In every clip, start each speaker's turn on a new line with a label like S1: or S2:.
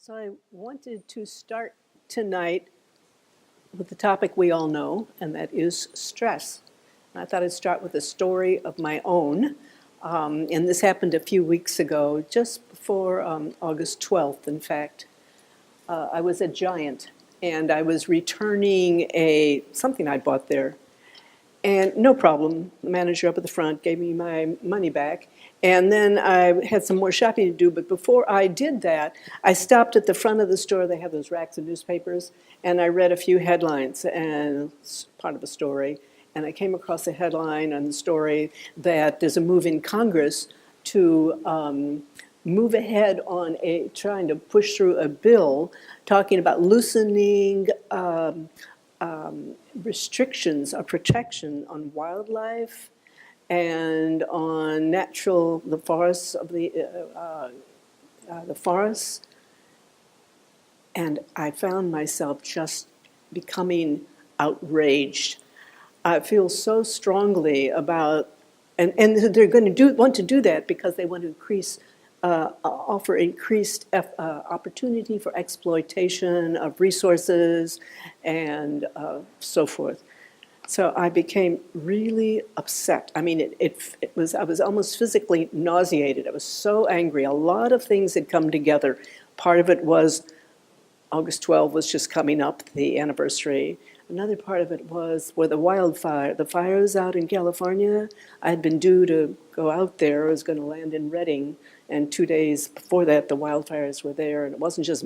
S1: So I wanted to start tonight with the topic we all know, and that is stress. And I thought I'd start with a story of my own. And this happened a few weeks ago, just before August 12th, in fact. I was at Giant, and I was returning something I bought there. And no problem, the manager up at the front gave me my money back. And then I had some more shopping to do, but before I did that, I stopped at the front of the store. They have those racks of newspapers, and I read a few headlines, and it's part of a story. And I came across a headline on the story that there's a move in Congress to move ahead on trying to push through a bill talking about loosening restrictions or protection on wildlife and on the forests of the forests. And I found myself just becoming outraged. I feel so strongly about, and they're going to want to do that because they want to offer increased opportunity for exploitation of resources and so forth. So I became really upset. I mean, I was almost physically nauseated. I was so angry. A lot of things had come together. Part of it was August 12th was just coming up, the anniversary. Another part of it was the fires out in California. I had been due to go out there. I was going to land in Redding. And 2 days before that, the wildfires were there. And it wasn't just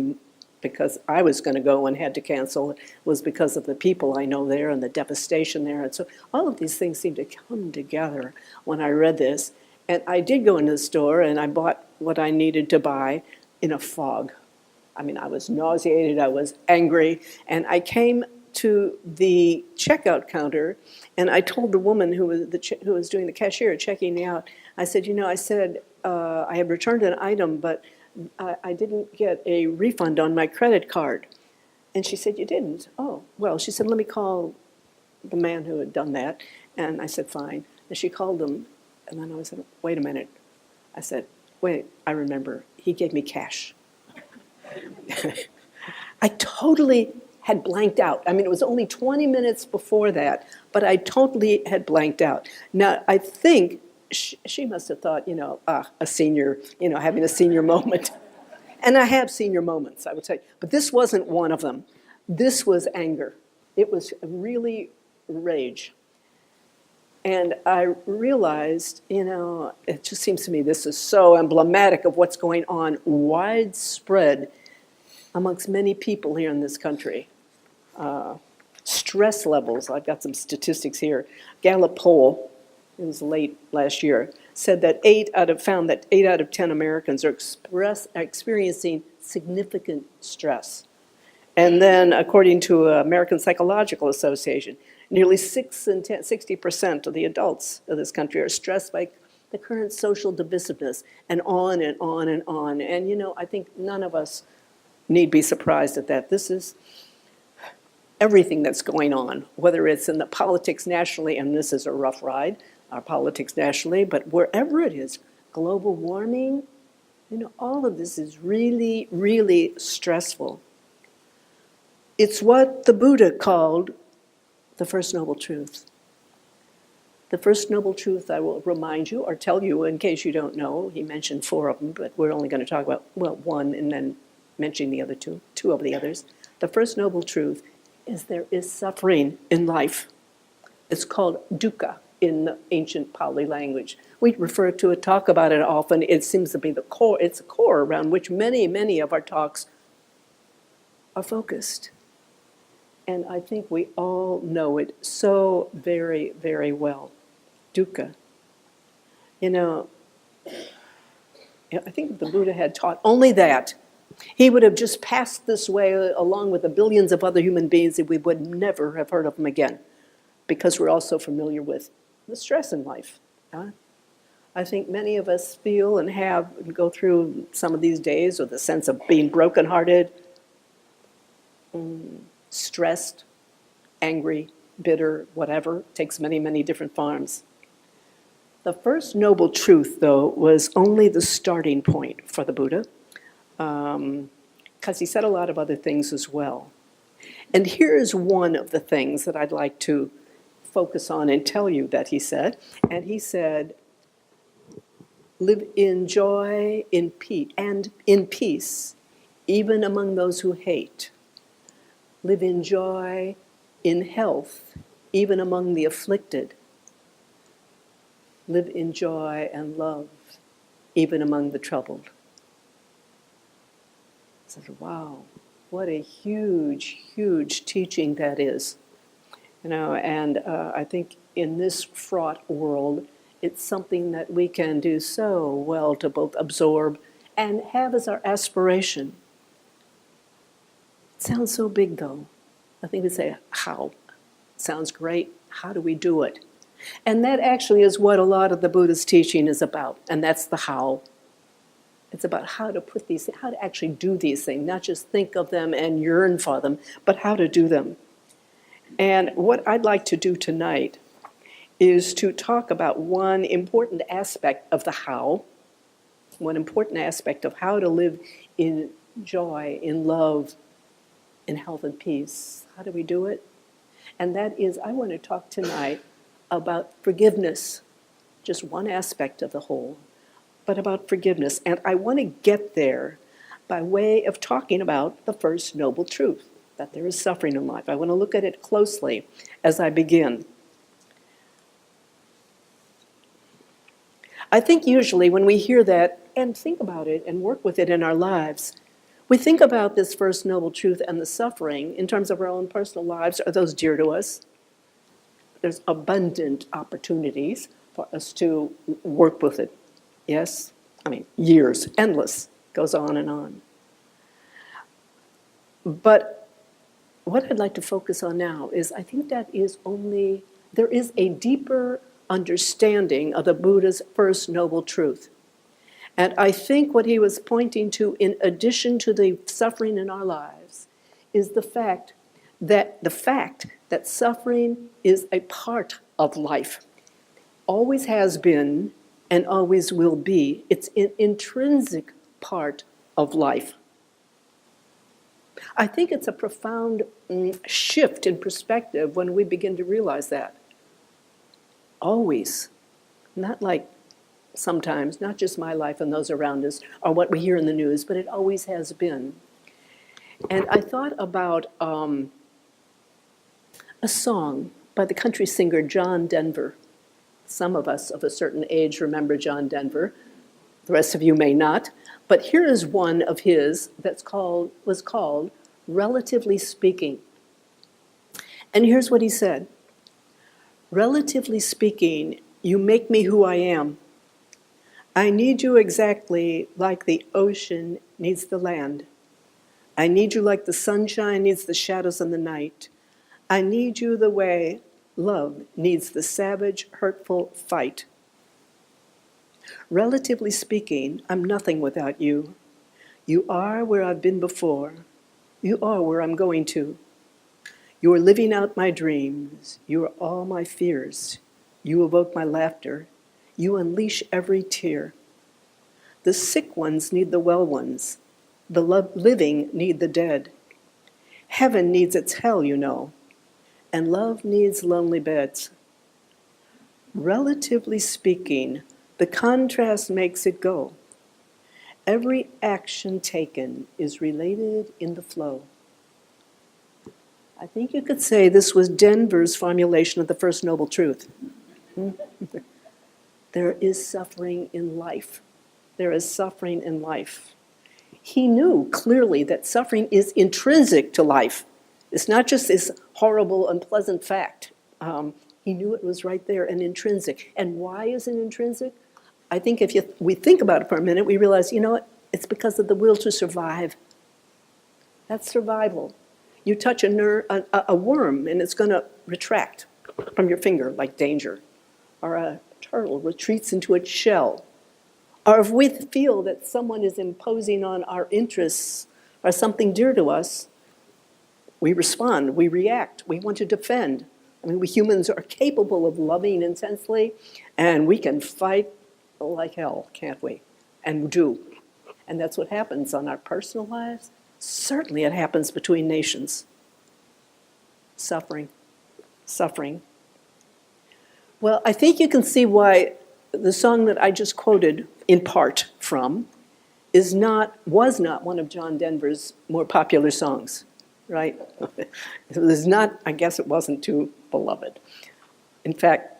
S1: because I was going to go and had to cancel. It was because of the people I know there and the devastation there. And so all of these things seemed to come together when I read this. And I did go into the store and I bought what I needed to buy in a fog. I mean, I was nauseated, I was angry, and I came to the checkout counter and I told the woman who was doing the cashier checking me out, I said, I had returned an item, but I didn't get a refund on my credit card. And she said, you didn't? Oh, well, she said, let me call the man who had done that. And I said, fine. And she called him, and then I said, wait a minute. I said, wait, I remember, he gave me cash. I totally had blanked out. I mean, it was only 20 minutes before that, but I totally had blanked out. Now, I think she must have thought, a senior, having a senior moment. And I have senior moments, I would say. But this wasn't one of them. This was anger. It was really rage. And I realized, it just seems to me this is so emblematic of what's going on widespread amongst many people here in this country. Stress levels, I've got some statistics here. Gallup poll, it was late last year, said that 8 out of 10 Americans are experiencing significant stress. And then, according to American Psychological Association, nearly 60% of the adults of this country are stressed by the current social divisiveness, and on and on and on. And, I think none of us need be surprised at that. This is everything that's going on, whether it's in the politics nationally, and this is a rough ride, our politics nationally, but wherever it is, global warming, all of this is really, really stressful. It's what the Buddha called the First Noble Truth. The First Noble Truth, I will remind you, or tell you in case you don't know, he mentioned 4 of them, but we're only going to talk about, one, and then mentioning the other two of the others. The First Noble Truth is there is suffering in life. It's called dukkha in the ancient Pali language. We refer to it, talk about it often. It seems to be the core, it's a core around which many, many of our talks are focused. And I think we all know it so very, very well. Dukkha. I think if the Buddha had taught only that, he would have just passed this way along with the billions of other human beings that we would never have heard of him again, because we're all so familiar with the stress in life. I think many of us feel and go through some of these days with a sense of being brokenhearted, stressed, angry, bitter, whatever. It takes many, many different forms. The First Noble Truth, though, was only the starting point for the Buddha. because he said a lot of other things as well. And here is one of the things that I'd like to focus on and tell you that he said. And he said, live in joy, in peace, and in peace, even among those who hate. Live in joy, in health, even among the afflicted. Live in joy and love, even among the troubled. I said, wow, what a huge, huge teaching that is. And I think in this fraught world, it's something that we can do so well to both absorb and have as our aspiration. It sounds so big, though. I think we say, how? Sounds great. How do we do it? And that actually is what a lot of the Buddha's teaching is about, and that's the how. It's about how to put these, how to actually do these things, not just think of them and yearn for them, but how to do them. And what I'd like to do tonight is to talk about one important aspect of the how, one important aspect of how to live in joy, in love, in health and peace. How do we do it? And that is, I want to talk tonight about forgiveness, just one aspect of the whole, but about forgiveness. And I want to get there by way of talking about the first noble truth, that there is suffering in life. I want to look at it closely as I begin. I think usually when we hear that and think about it and work with it in our lives, we think about this first noble truth and the suffering in terms of our own personal lives. Are those dear to us? There's abundant opportunities for us to work with it. Yes? I mean, years, endless, goes on and on. But what I'd like to focus on now is I think that is only, there is a deeper understanding of the Buddha's first noble truth. And I think what he was pointing to, in addition to the suffering in our lives, is the fact that suffering is a part of life. Always has been and always will be. It's an intrinsic part of life. I think it's a profound shift in perspective when we begin to realize that. Always. Not like sometimes, not just my life and those around us, or what we hear in the news, but it always has been. And I thought about a song by the country singer John Denver. Some of us of a certain age remember John Denver. The rest of you may not. But here is one of his was called Relatively Speaking. And here's what he said. Relatively speaking, you make me who I am. I need you exactly like the ocean needs the land. I need you like the sunshine needs the shadows in the night. I need you the way love needs the savage, hurtful fight. Relatively speaking, I'm nothing without you. You are where I've been before. You are where I'm going to. You are living out my dreams. You are all my fears. You evoke my laughter. You unleash every tear. The sick ones need the well ones. The living need the dead. Heaven needs its hell, you know. And love needs lonely beds. Relatively speaking, the contrast makes it go. Every action taken is related in the flow. I think you could say this was Denver's formulation of the first noble truth. There is suffering in life. There is suffering in life. He knew clearly that suffering is intrinsic to life. It's not just this horrible, unpleasant fact. He knew it was right there and intrinsic. And why is it intrinsic? I think if we think about it for a minute, we realize, you know what? It's because of the will to survive. That's survival. You touch a worm and it's going to retract from your finger like danger. Or a turtle retreats into its shell. Or if we feel that someone is imposing on our interests or something dear to us, we respond, we react, we want to defend. I mean, we humans are capable of loving intensely, and we can fight like hell, can't we? And do. And that's what happens on our personal lives. Certainly it happens between nations. Suffering. Well, I think you can see why the song that I just quoted, in part from, was not one of John Denver's more popular songs, right? It was not, I guess it wasn't too beloved. In fact,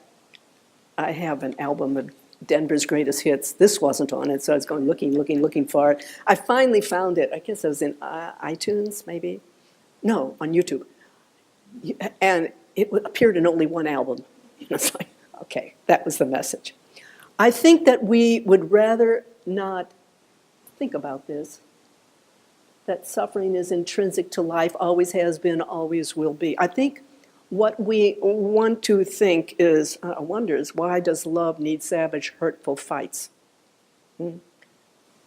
S1: I have an album of Denver's greatest hits. This wasn't on it, so I was going looking for it. I finally found it. I guess it was in iTunes, maybe? No, on YouTube. And it appeared in only one album. It's like, okay, that was the message. I think that we would rather not think about this, that suffering is intrinsic to life, always has been, always will be. I think what we want to think is, wonders, why does love need savage, hurtful fights?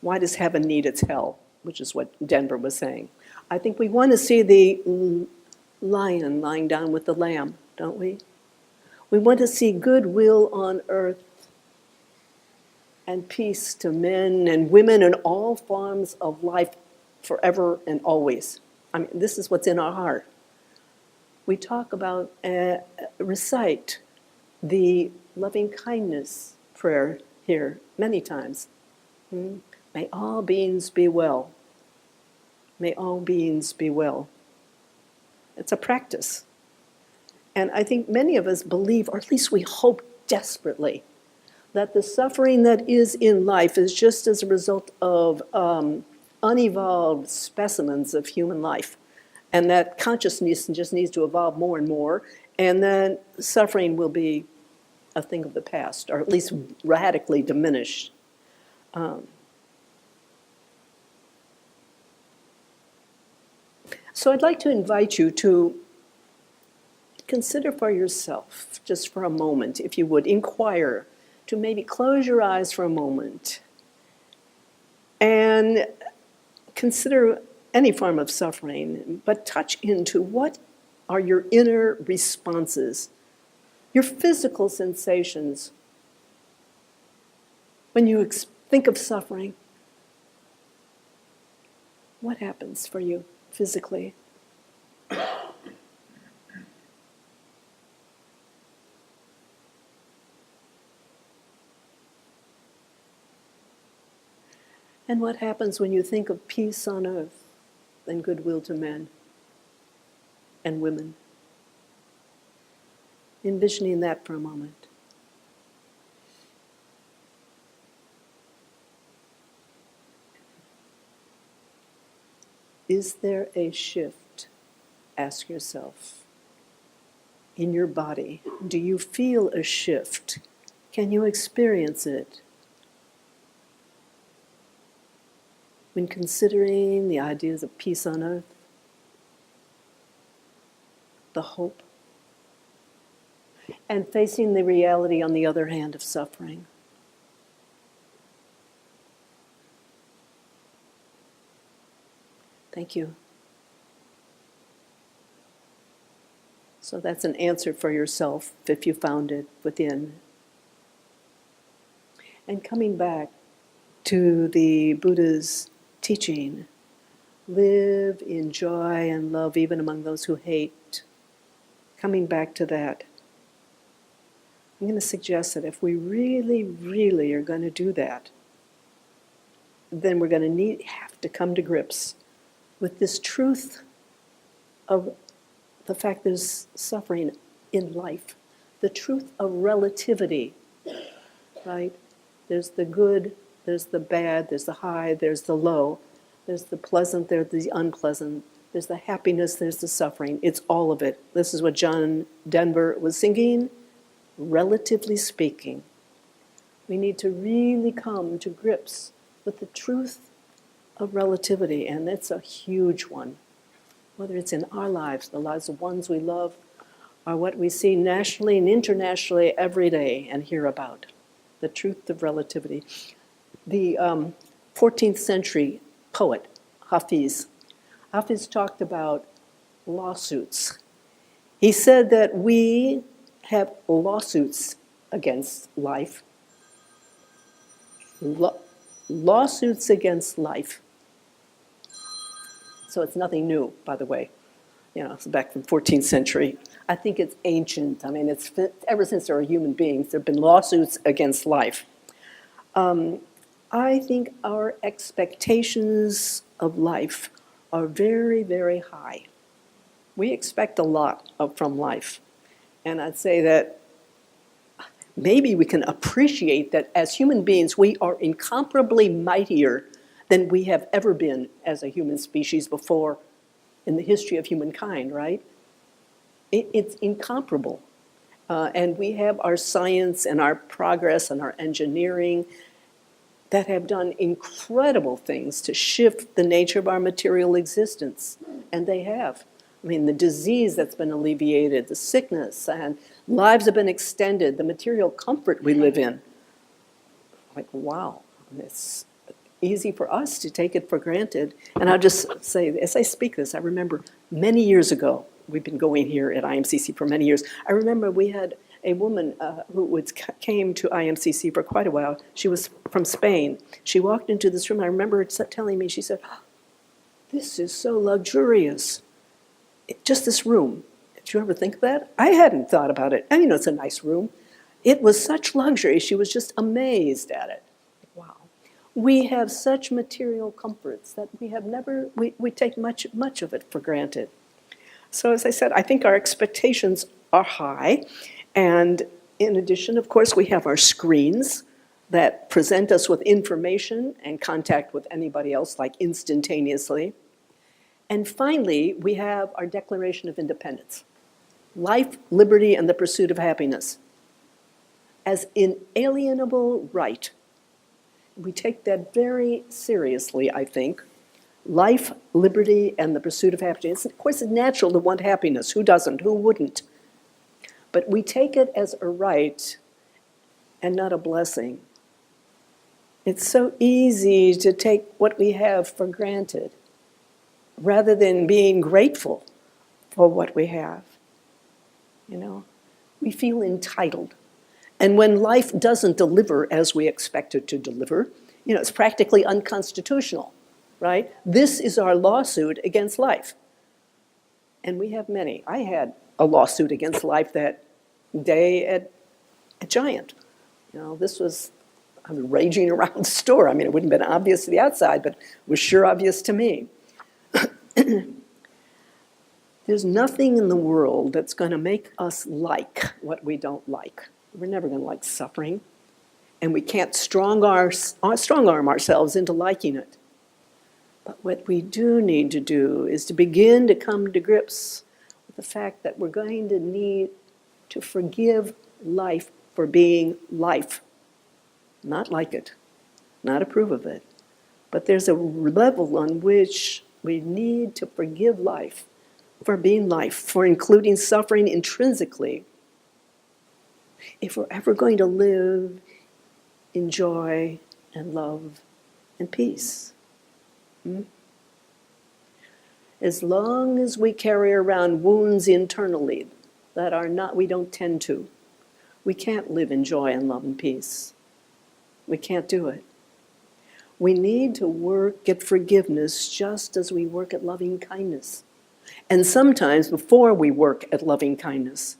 S1: Why does heaven need its hell? Which is what Denver was saying. I think we want to see the lion lying down with the lamb, don't we? We want to see goodwill on earth and peace to men and women and all forms of life forever and always. I mean, this is what's in our heart. We talk about, recite the lovingkindness prayer here many times. May all beings be well. May all beings be well. It's a practice. And I think many of us believe, or at least we hope desperately, that the suffering that is in life is just as a result of unevolved specimens of human life, and that consciousness just needs to evolve more and more, and then suffering will be a thing of the past, or at least radically diminished. So I'd like to invite you to consider for yourself, just for a moment, if you would, inquire, to maybe close your eyes for a moment and consider any form of suffering, but touch into what are your inner responses, your physical sensations. When you think of suffering, what happens for you physically? And what happens when you think of peace on earth and goodwill to men and women? Envisioning that for a moment. Is there a shift, ask yourself, in your body? Do you feel a shift? Can you experience it? When considering the ideas of peace on earth, the hope, and facing the reality, on the other hand, of suffering. Thank you. So that's an answer for yourself if you found it within. And coming back to the Buddha's teaching, live in joy and love even among those who hate. Coming back to that, I'm going to suggest that if we really, really are going to do that, then we're going to have to come to grips with this truth of the fact there's suffering in life, the truth of relativity, right? There's the good, there's the bad, there's the high, there's the low, there's the pleasant, there's the unpleasant, there's the happiness, there's the suffering. It's all of it. This is what John Denver was singing. Relatively speaking, we need to really come to grips with the truth of relativity, and it's a huge one. Whether it's in our lives, the lives of ones we love, or what we see nationally and internationally every day and hear about. The truth of relativity. The 14th century poet, Hafiz talked about lawsuits. He said that we have lawsuits against life. Lawsuits against life. So it's nothing new, by the way. It's back from 14th century. I think it's ancient. I mean, it's ever since there are human beings, there have been lawsuits against life. I think our expectations of life are very, very high. We expect a lot from life. And I'd say that maybe we can appreciate that as human beings, we are incomparably mightier than we have ever been as a human species before in the history of humankind, right? It's incomparable. And we have our science and our progress and our engineering that have done incredible things to shift the nature of our material existence. And they have. I mean, the disease that's been alleviated, the sickness, and lives have been extended, the material comfort we live in. Like, wow, it's easy for us to take it for granted. And I'll just say, as I speak this, I remember many years ago, we've been going here at IMCC for many years. I remember we had a woman who came to IMCC for quite a while. She was from Spain. She walked into this room. I remember her telling me, she said, oh, this is so luxurious. Just this room. Did you ever think of that? I hadn't thought about it. And it's a nice room. It was such luxury. She was just amazed at it. Wow. We have such material comforts that we have never, we take much of it for granted. So as I said, I think our expectations are high. And in addition, of course, we have our screens that present us with information and contact with anybody else, like instantaneously. And finally, we have our Declaration of Independence. Life, liberty, and the pursuit of happiness. As inalienable right. We take that very seriously, I think. Life, liberty, and the pursuit of happiness. Of course, it's natural to want happiness. Who doesn't? Who wouldn't? But we take it as a right and not a blessing. It's so easy to take what we have for granted rather than being grateful for what we have. We feel entitled. And when life doesn't deliver as we expect it to deliver, it's practically unconstitutional, right? This is our lawsuit against life. And we have many. I had a lawsuit against life that day at Giant. This was, I was raging around the store. I mean, it wouldn't have been obvious to the outside, but it was sure obvious to me. There's nothing in the world that's going to make us like what we don't like. We're never going to like suffering. And we can't strong arm ourselves into liking it. But what we do need to do is to begin to come to grips with the fact that we're going to need to forgive life for being life. Not like it, not approve of it. But there's a level on which we need to forgive life for being life, for including suffering intrinsically, if we're ever going to live in joy and love and peace. As long as we carry around wounds internally that are not, we don't tend to, we can't live in joy and love and peace. We can't do it. We need to work at forgiveness just as we work at loving kindness. And sometimes before we work at loving kindness,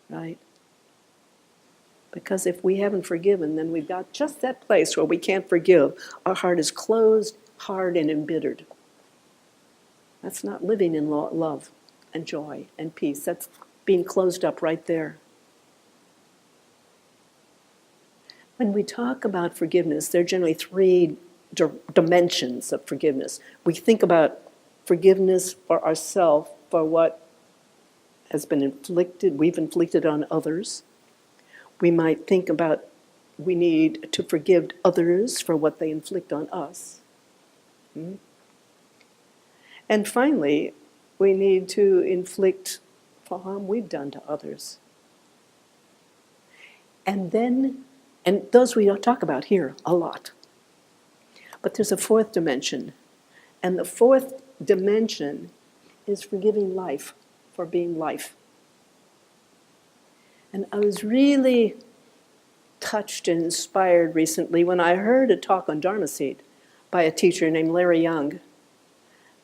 S1: right? Because if we haven't forgiven, then we've got just that place where we can't forgive. Our heart is closed, hard, and embittered. That's not living in love and joy and peace. That's being closed up right there. When we talk about forgiveness, there are generally three dimensions of forgiveness. We think about forgiveness for ourselves, for what has been inflicted, we've inflicted on others. We might think about we need to forgive others for what they inflict on us. And finally, we need to inflict for harm we've done to others. And those we don't talk about here a lot. But there's a fourth dimension. And the fourth dimension is forgiving life for being life. And I was really touched and inspired recently when I heard a talk on Dharma seed by a teacher named Larry Young.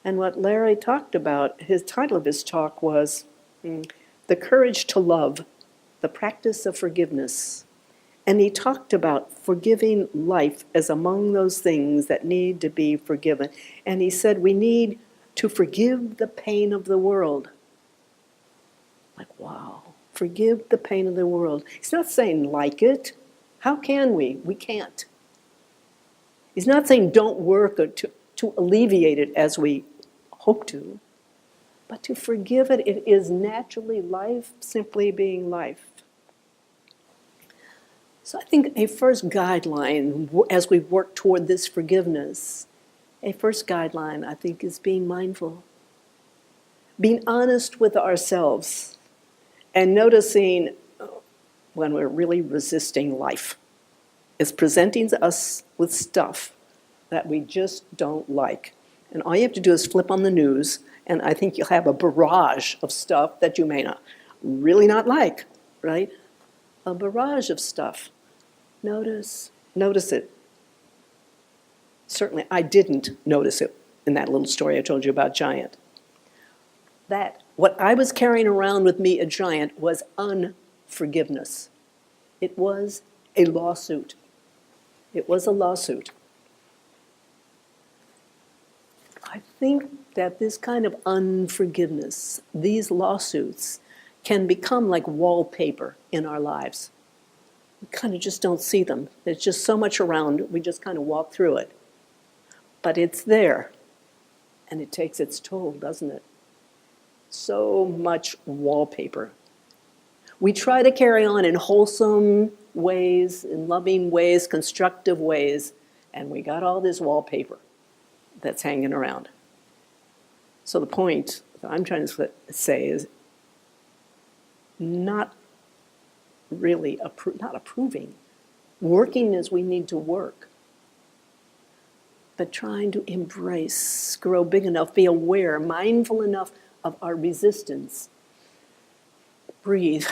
S1: And what Larry talked about, his title of his talk was The Courage to Love, the Practice of Forgiveness. And he talked about forgiving life as among those things that need to be forgiven. And he said we need to forgive the pain of the world. Like, wow, forgive the pain of the world. He's not saying like it. How can we? We can't. He's not saying don't work to alleviate it as we hope to, but to forgive it. It is naturally life, simply being life. So I think a first guideline, as we work toward this forgiveness, a first guideline, I think, is being mindful. Being honest with ourselves and noticing when we're really resisting life. It's presenting us with stuff that we just don't like. And all you have to do is flip on the news, and I think you'll have a barrage of stuff that you may not really not like, right? A barrage of stuff. Notice it. Certainly, I didn't notice it in that little story I told you about Giant. That, what I was carrying around with me at Giant was unforgiveness. It was a lawsuit. It was a lawsuit. I think that this kind of unforgiveness, these lawsuits, can become like wallpaper in our lives. We kind of just don't see them. There's just so much around, we just kind of walk through it. But it's there, and it takes its toll, doesn't it? So much wallpaper. We try to carry on in wholesome ways, in loving ways, constructive ways, and we got all this wallpaper that's hanging around. So the point that I'm trying to say is not really not approving, working as we need to work, but trying to embrace, grow big enough, be aware, mindful enough of our resistance. Breathe,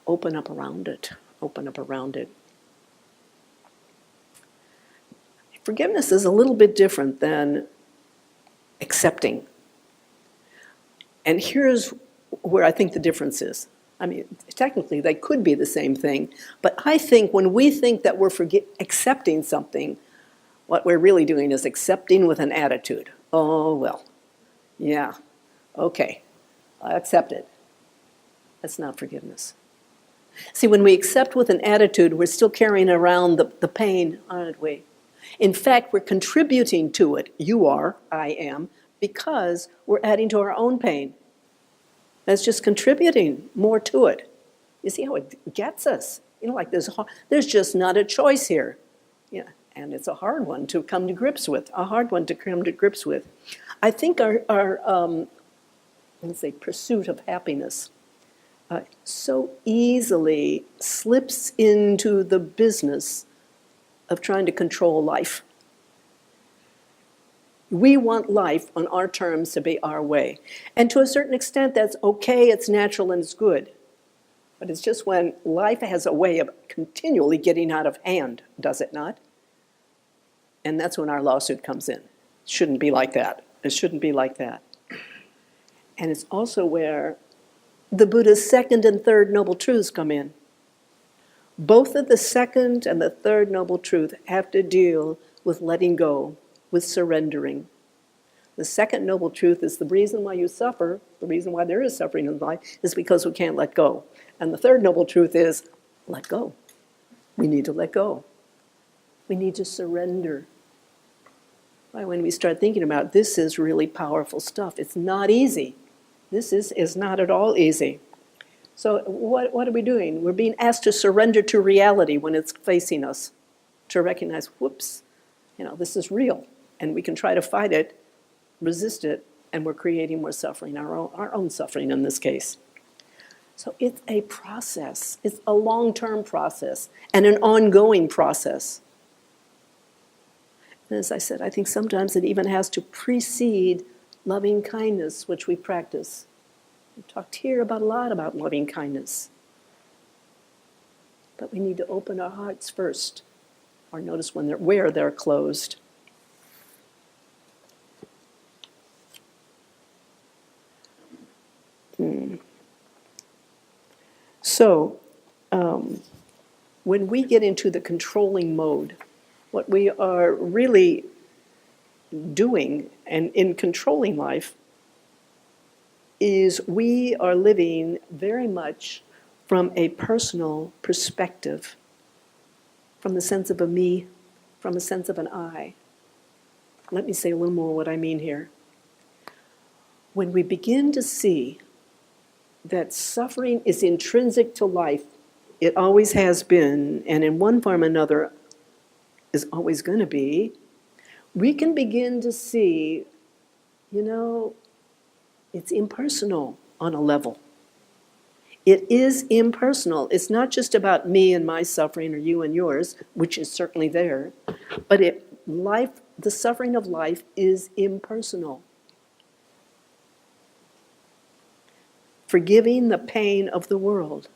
S1: open up around it, open up around it. Forgiveness is a little bit different than accepting. And here's where I think the difference is. I mean, technically, they could be the same thing, but I think when we think that we're accepting something, what we're really doing is accepting with an attitude. Oh, well, yeah, okay, I accept it. That's not forgiveness. See, when we accept with an attitude, we're still carrying around the pain, aren't we? In fact, we're contributing to it. You are, I am, because we're adding to our own pain. That's just contributing more to it. You see how it gets us? You know, like there's just not a choice here. Yeah, and it's a hard one to come to grips with. I think our let's say, pursuit of happiness so easily slips into the business of trying to control life. We want life on our terms to be our way. And to a certain extent, that's okay, it's natural, and it's good. But it's just when life has a way of continually getting out of hand, does it not? And that's when our lawsuit comes in. It shouldn't be like that. It shouldn't be like that. And it's also where the Buddha's second and third noble truths come in. Both of the second and the third noble truth have to deal with letting go, with surrendering. The second noble truth is the reason why you suffer, the reason why there is suffering in life, is because we can't let go. And the third noble truth is let go. We need to let go. We need to surrender. Right, when we start thinking about this is really powerful stuff. It's not easy. This is not at all easy. So what are we doing? We're being asked to surrender to reality when it's facing us, to recognize, whoops, this is real. And we can try to fight it, resist it, and we're creating more suffering, our own suffering in this case. So it's a process. It's a long-term process and an ongoing process. And as I said, I think sometimes it even has to precede loving kindness, which we practice. We've talked here a lot about loving kindness. But we need to open our hearts first, or notice where they're closed. So, when we get into the controlling mode, what we are really doing and in controlling life is we are living very much from a personal perspective, from the sense of a me, from a sense of an I. Let me say a little more what I mean here. When we begin to see that suffering is intrinsic to life, it always has been, and in one form or another is always going to be, we can begin to see, it's impersonal on a level. It is impersonal. It's not just about me and my suffering or you and yours, which is certainly there, but the suffering of life is impersonal. Forgiving the pain of the world.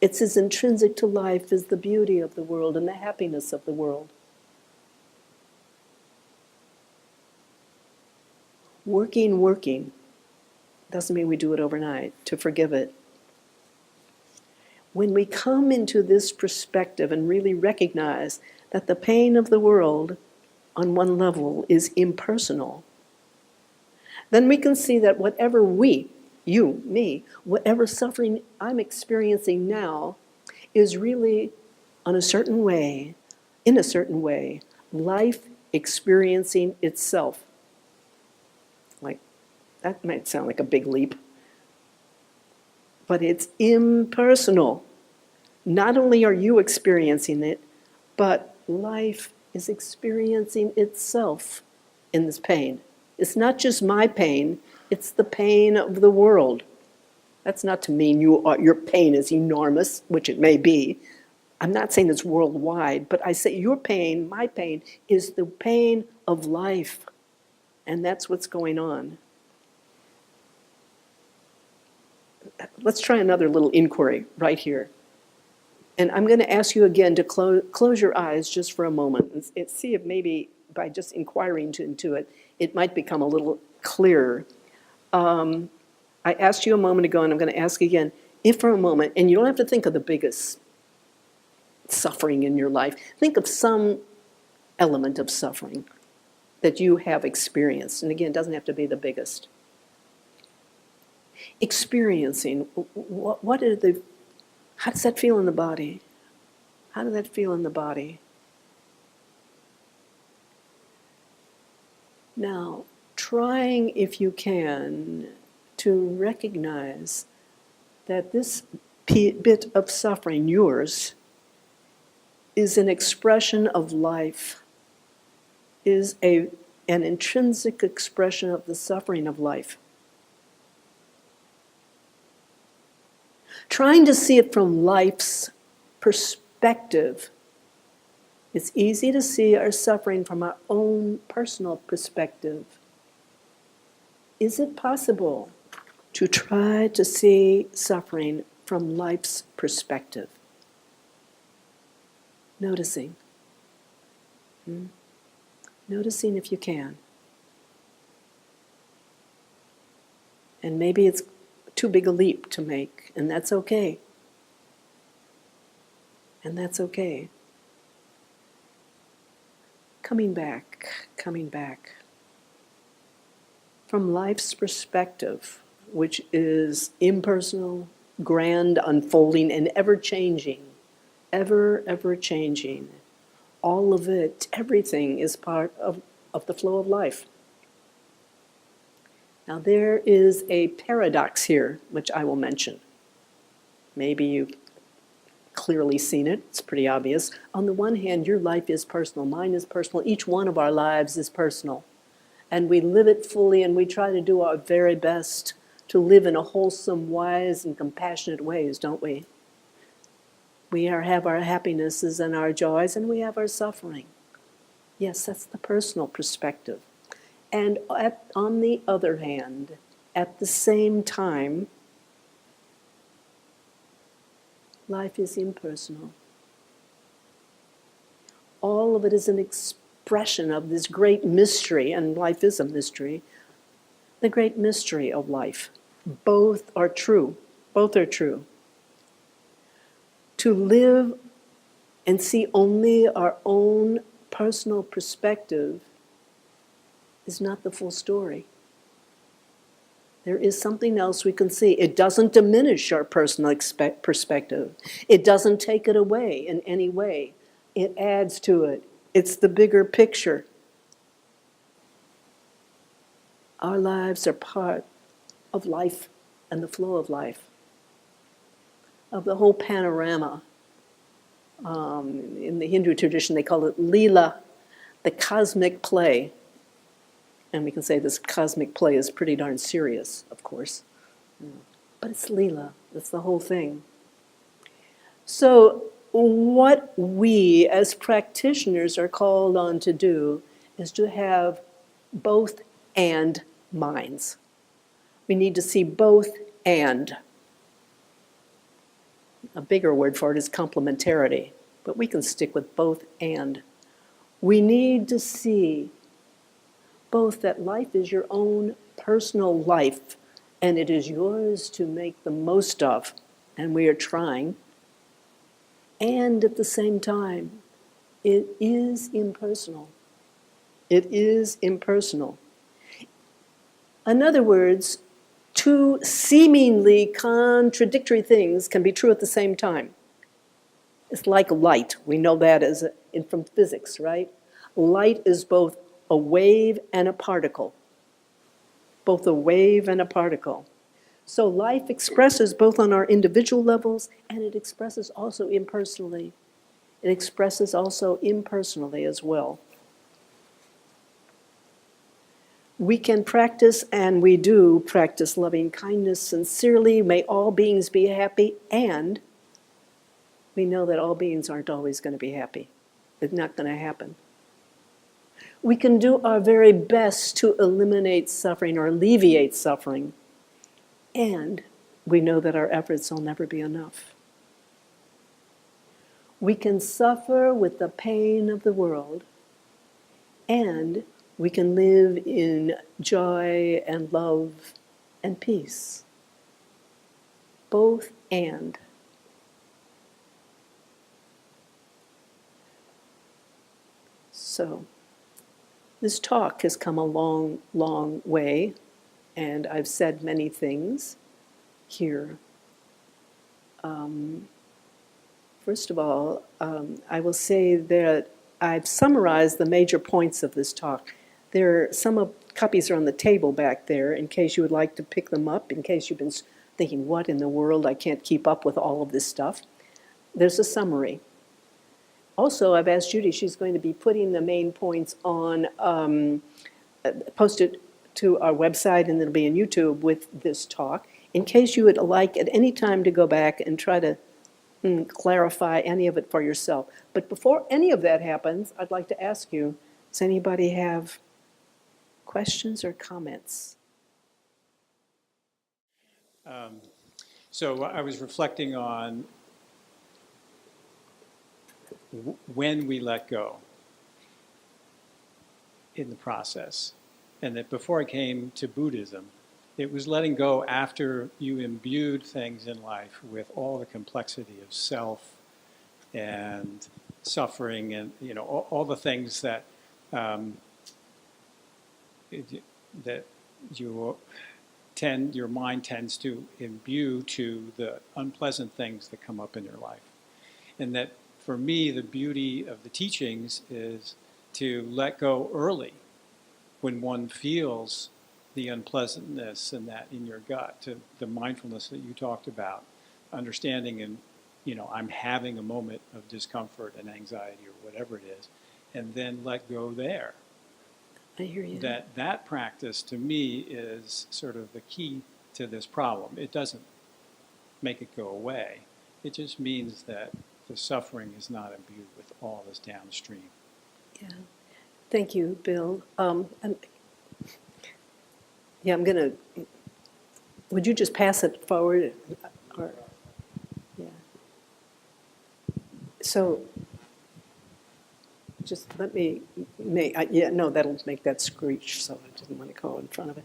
S1: It's as intrinsic to life as the beauty of the world and the happiness of the world. Working doesn't mean we do it overnight, to forgive it. When we come into this perspective and really recognize that the pain of the world on one level is impersonal, then we can see that whatever you, me, whatever suffering I'm experiencing now is really in a certain way, life experiencing itself. Like, that might sound like a big leap, but it's impersonal. Not only are you experiencing it, but life is experiencing itself in this pain. It's not just my pain, it's the pain of the world. That's not to mean your pain is enormous, which it may be. I'm not saying it's worldwide, but I say your pain, my pain, is the pain of life. And that's what's going on. Let's try another little inquiry right here. And I'm going to ask you again to close your eyes just for a moment and see if maybe by just inquiring into it, it might become a little clearer. I asked you a moment ago, and I'm going to ask again, if for a moment, and you don't have to think of the biggest suffering in your life, think of some element of suffering that you have experienced. And again, it doesn't have to be the biggest. Experiencing, how does that feel in the body? How does that feel in the body? Now, trying, if you can, to recognize that this bit of suffering, yours, is an expression of life, is an intrinsic expression of the suffering of life. Trying to see it from life's perspective. It's easy to see our suffering from our own personal perspective. Is it possible to try to see suffering from life's perspective? Noticing. Noticing if you can. And maybe it's too big a leap to make, and that's okay. And that's okay. Coming back. From life's perspective, which is impersonal, grand, unfolding, and ever-changing. Ever changing. All of it, everything is part of the flow of life. Now there is a paradox here, which I will mention. Maybe you've clearly seen it, it's pretty obvious. On the one hand, your life is personal, mine is personal, each one of our lives is personal. And we live it fully, and we try to do our very best to live in a wholesome, wise, and compassionate ways, don't we? We have our happinesses and our joys, and we have our suffering. Yes, that's the personal perspective. And on the other hand, at the same time, life is impersonal. All of it is an expression of this great mystery, and life is a mystery, the great mystery of life. Both are true. Both are true. To live and see only our own personal perspective is not the full story. There is something else we can see. It doesn't diminish our personal perspective. It doesn't take it away in any way. It adds to it. It's the bigger picture. Our lives are part of life and the flow of life, of the whole panorama. In the Hindu tradition, they call it Leela, the cosmic play. And we can say this cosmic play is pretty darn serious, of course. But it's Leela, that's the whole thing. So what we as practitioners are called on to do is to have both and minds. We need to see both and. A bigger word for it is complementarity, but we can stick with both and. We need to see both that life is your own personal life, and it is yours to make the most of, and we are trying. And at the same time, it is impersonal. It is impersonal. In other words, two seemingly contradictory things can be true at the same time. It's like light. We know that from physics, right? Light is both a wave and a particle. Both a wave and a particle. So life expresses both on our individual levels, and it expresses also impersonally. It expresses also impersonally as well. We can practice, and we do practice loving kindness sincerely. May all beings be happy, and we know that all beings aren't always going to be happy. It's not going to happen. We can do our very best to eliminate suffering or alleviate suffering, and we know that our efforts will never be enough. We can suffer with the pain of the world, and we can live in joy and love and peace. Both and. So, this talk has come a long, long way, and I've said many things here. First of all, I will say that I've summarized the major points of this talk. Copies are on the table back there in case you would like to pick them up, in case you've been thinking, what in the world, I can't keep up with all of this stuff. There's a summary. Also, I've asked Judy, she's going to be putting the main points on, posted to our website, and it'll be on YouTube with this talk, in case you would like at any time to go back and try to clarify any of it for yourself. But before any of that happens, I'd like to ask you, does anybody have questions or comments?
S2: So I was reflecting on when we let go in the process. And that before I came to Buddhism, it was letting go after you imbued things in life with all the complexity of self and suffering and, all the things that that your mind tends to imbue to the unpleasant things that come up in your life. And that for me, the beauty of the teachings is to let go early when one feels the unpleasantness and that in your gut, to the mindfulness that you talked about, understanding and, I'm having a moment of discomfort and anxiety or whatever it is, and then let go there.
S1: I hear you.
S2: That practice to me is sort of the key to this problem. It doesn't make it go away. It just means that the suffering is not imbued with all this downstream.
S1: Yeah. Thank you, Bill. Yeah, I'm going to, would you just pass it forward? Yeah. So, just let me that'll make that screech, so I didn't want to go in front of it.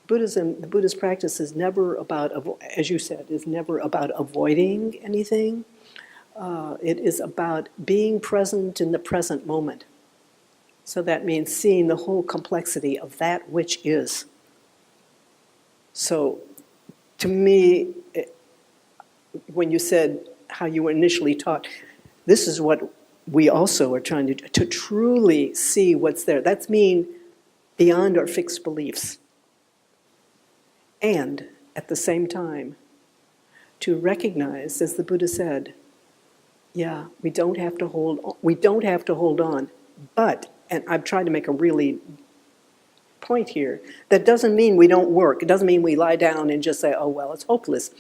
S1: Buddhism, the Buddhist practice is never about, as you said, is never about avoiding anything. It is about being present in the present moment. So that means seeing the whole complexity of that which is. So to me, when you said how you were initially taught, this is what we also are trying to do, to truly see what's there. That's mean beyond our fixed beliefs. And at the same time, to recognize, as the Buddha said, yeah, we don't have to hold on, but, and I've tried to make a really point here, that doesn't mean we don't work. It doesn't mean we lie down and just say, oh, well, it's hopeless.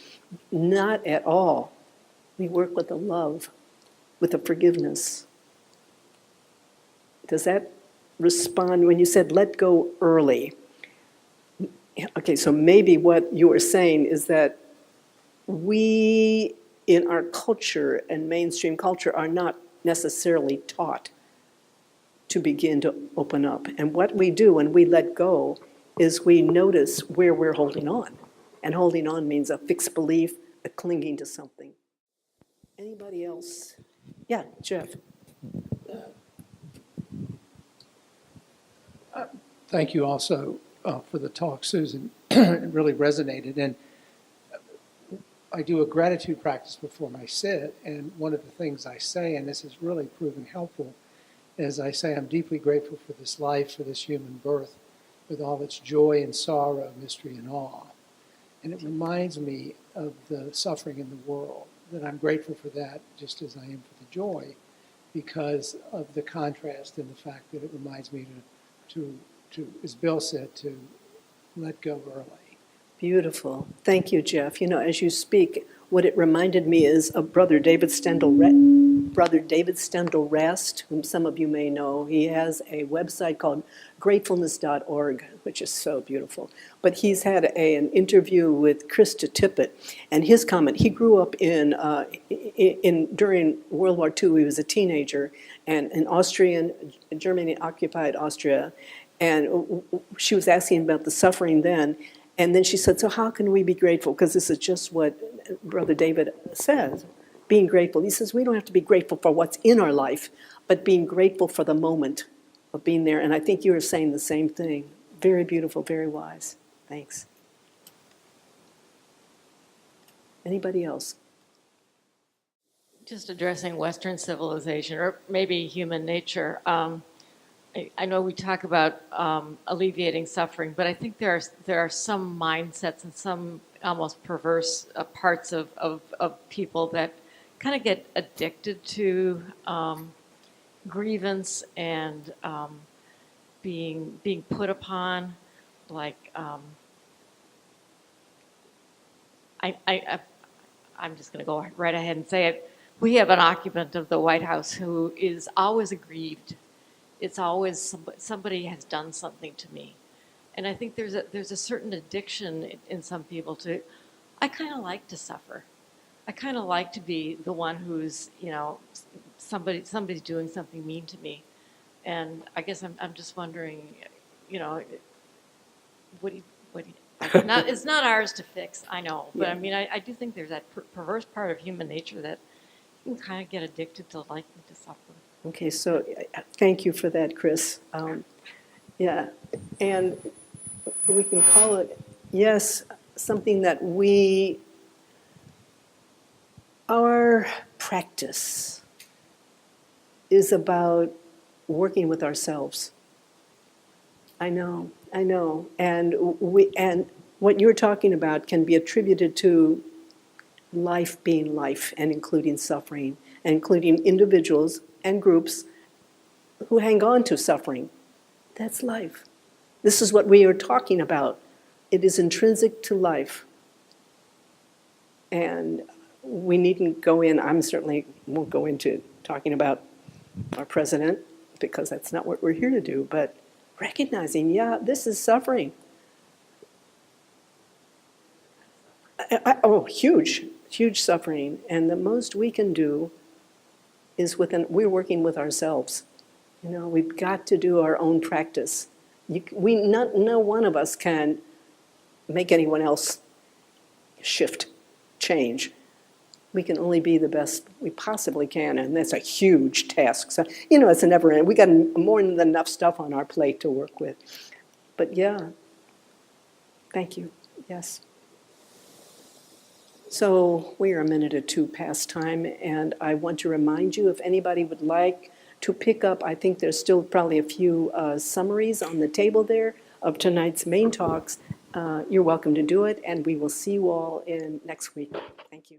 S1: Not at all. We work with the love, with the forgiveness. Does that respond when you said let go early? Okay, so maybe what you were saying is that we, in our culture and mainstream culture, are not necessarily taught to begin to open up. And what we do when we let go is we notice where we're holding on. And holding on means a fixed belief, a clinging to something. Anybody else? Yeah, Jeff.
S3: Thank you also for the talk, Susan. It really resonated. And I do a gratitude practice before my sit, and one of the things I say, and this has really proven helpful, is I say I'm deeply grateful for this life, for this human birth, with all its joy and sorrow, mystery and awe. And it reminds me of the suffering in the world, that I'm grateful for that just as I am for the joy, because of the contrast and the fact that it reminds me to as Bill said, to let go early.
S1: Beautiful. Thank you, Jeff. You know, as you speak, what it reminded me is of Brother David Stendal Rast, whom some of you may know. He has a website called gratefulness.org, which is so beautiful. But he's had an interview with Krista Tippett, and his comment, he grew up during World War II, he was a teenager, and Germany occupied Austria, and she was asking about the suffering then. And then she said, so how can we be grateful? Because this is just what Brother David says, being grateful. He says, we don't have to be grateful for what's in our life, but being grateful for the moment of being there. And I think you were saying the same thing. Very beautiful, very wise. Thanks. Anybody else?
S4: Just addressing Western civilization, or maybe human nature. I know we talk about alleviating suffering, but I think there are some mindsets and some almost perverse parts of people that kind of get addicted to grievance and being put upon. Like I'm just going to go right ahead and say it. We have an occupant of the White House who is always aggrieved. It's always somebody has done something to me. And I think there's a certain addiction in some people to, I kind of like to suffer. I kind of like to be the one who's, somebody's doing something mean to me. And I guess I'm just wondering, what do you it's not ours to fix, I know. But yeah. I mean, I do think there's that perverse part of human nature that you can kind of get addicted to liking to suffer.
S1: Okay, so thank you for that, Chris. Yeah, and we can call it, yes, something that our practice is about working with ourselves. I know, and what you're talking about can be attributed to life being life, and including suffering, and including individuals and groups who hang on to suffering. That's life. This is what we are talking about. It is intrinsic to life. And we needn't go in, I certainly won't go into talking about our president, because that's not what we're here to do, but recognizing, yeah, this is suffering. Huge suffering. And the most we can do is we're working with ourselves. We've got to do our own practice. No one of us can make anyone else shift, change. We can only be the best we possibly can, and that's a huge task. So, you know, it's a never end. We got more than enough stuff on our plate to work with. But yeah, thank you. Yes. So we are a minute or two past time, and I want to remind you, if anybody would like to pick up, I think there's still probably a few summaries on the table there of tonight's main talks. You're welcome to do it, and we will see you all in next week. Thank you.